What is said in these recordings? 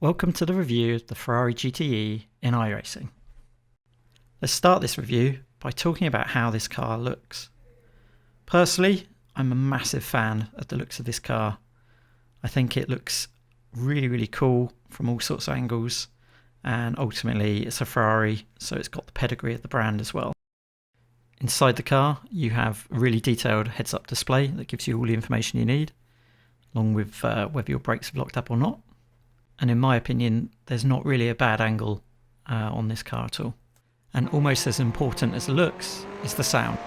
Welcome to the review of the Ferrari GTE in iRacing. Let's start this review by talking about how this car looks. Personally, I'm a massive fan of the looks of this car. I think it looks really cool from all sorts of angles, and ultimately it's a Ferrari, so it's got the pedigree of the brand as well. Inside the car you have a really detailed heads-up display that gives you all the information you need, along with whether your brakes have locked up or not. And in my opinion, there's not really a bad angle on this car at all. And almost as important as the looks is the sound.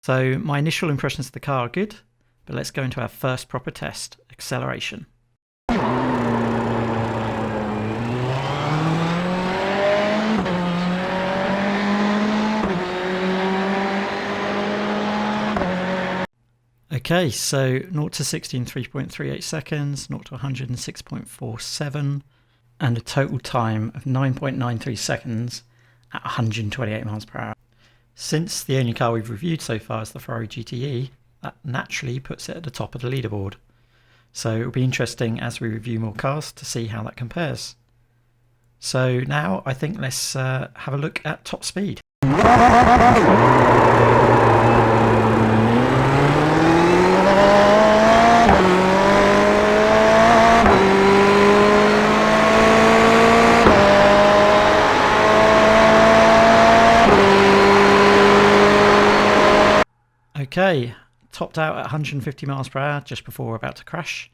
So my initial impressions of the car are good, but let's go into our first proper test, acceleration. Okay, so 0 to 60 in 3.38 seconds, 0 to 100 in 6.47, and a total time of 9.93 seconds at 128 miles per hour. Since the only car we've reviewed so far is the Ferrari GTE, that naturally puts it at the top of the leaderboard. So it'll be interesting as we review more cars to see how that compares. So now I think let's have a look at top speed. Okay, topped out at 150 miles per hour just before we're about to crash.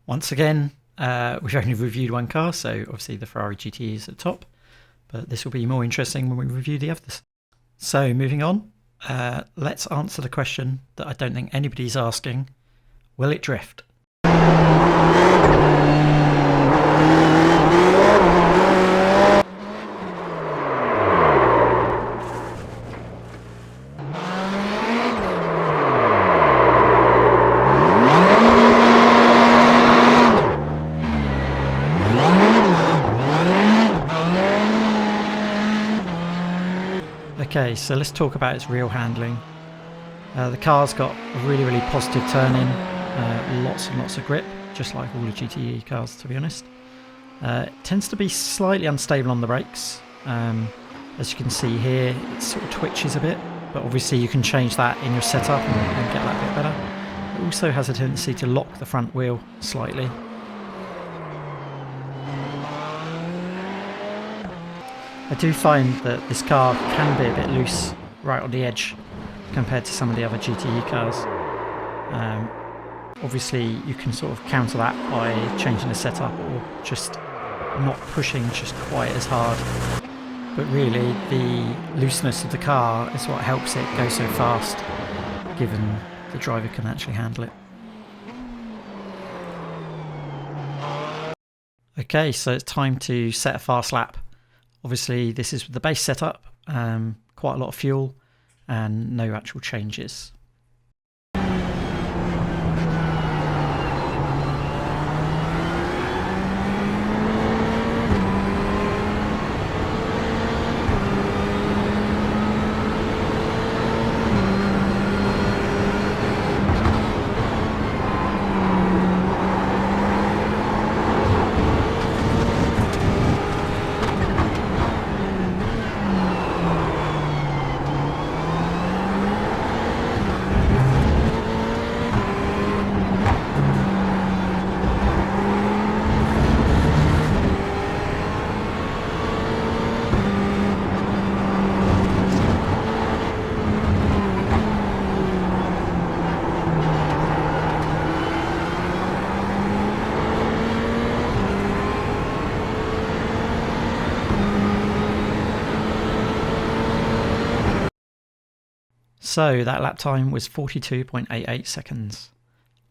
Once again, we've only reviewed one car, so obviously the Ferrari GTE is at the top, but this will be more interesting when we review the others. So moving on, let's answer the question that I don't think anybody's asking. Will it drift? Okay, so let's talk about its real handling. The car's got a really positive turn-in, lots and lots of grip, just like all the GTE cars to be honest. It tends to be slightly unstable on the brakes. As you can see here, it sort of twitches a bit, but obviously you can change that in your setup and get that bit better. It also has a tendency to lock the front wheel slightly. I do find that this car can be a bit loose right on the edge compared to some of the other GTE cars. Obviously you can sort of counter that by changing the setup or just not pushing just quite as hard. But really the looseness of the car is what helps it go so fast, given the driver can actually handle it. Okay, so it's time to set a fast lap. Obviously this is the base setup, quite a lot of fuel and no actual changes. So that lap time was 42.88 seconds.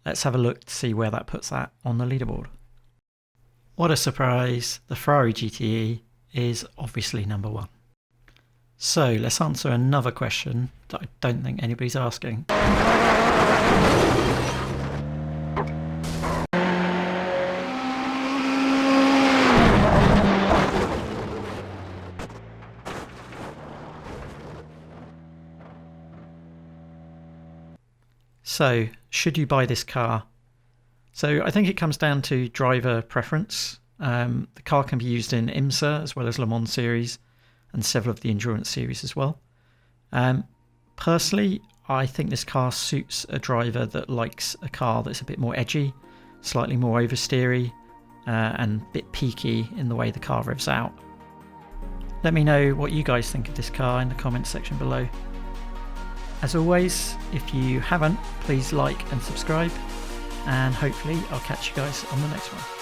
Let's have a look to see where that puts that on the leaderboard. What a surprise, the Ferrari GTE is obviously number one. So let's answer another question that I don't think anybody's asking. So, should you buy this car? So I think it comes down to driver preference. The car can be used in IMSA as well as Le Mans series and several of the endurance series as well. Personally, I think this car suits a driver that likes a car that's a bit more edgy, slightly more oversteery, and a bit peaky in the way the car revs out. Let me know what you guys think of this car in the comments section below. As always, if you haven't, please like and subscribe, and hopefully I'll catch you guys on the next one.